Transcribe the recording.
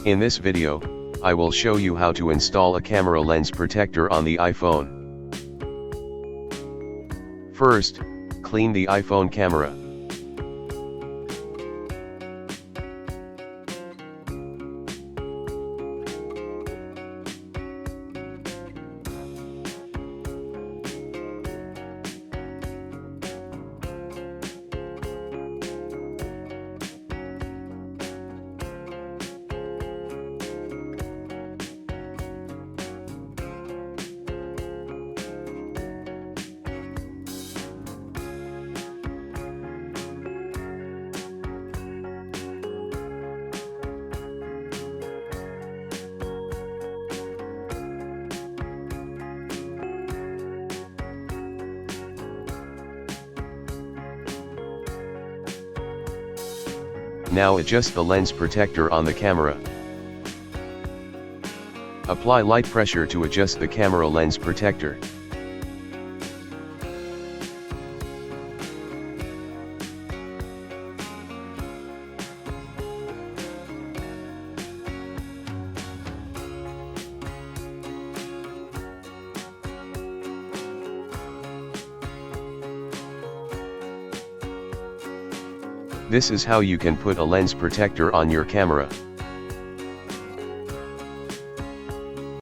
In this video, I will show you how to install a camera lens protector on the iPhone. First, clean the iPhone camera. Now adjust the lens protector on the camera. Apply light pressure to adjust the camera lens protector. This is how you can put a lens protector on your camera.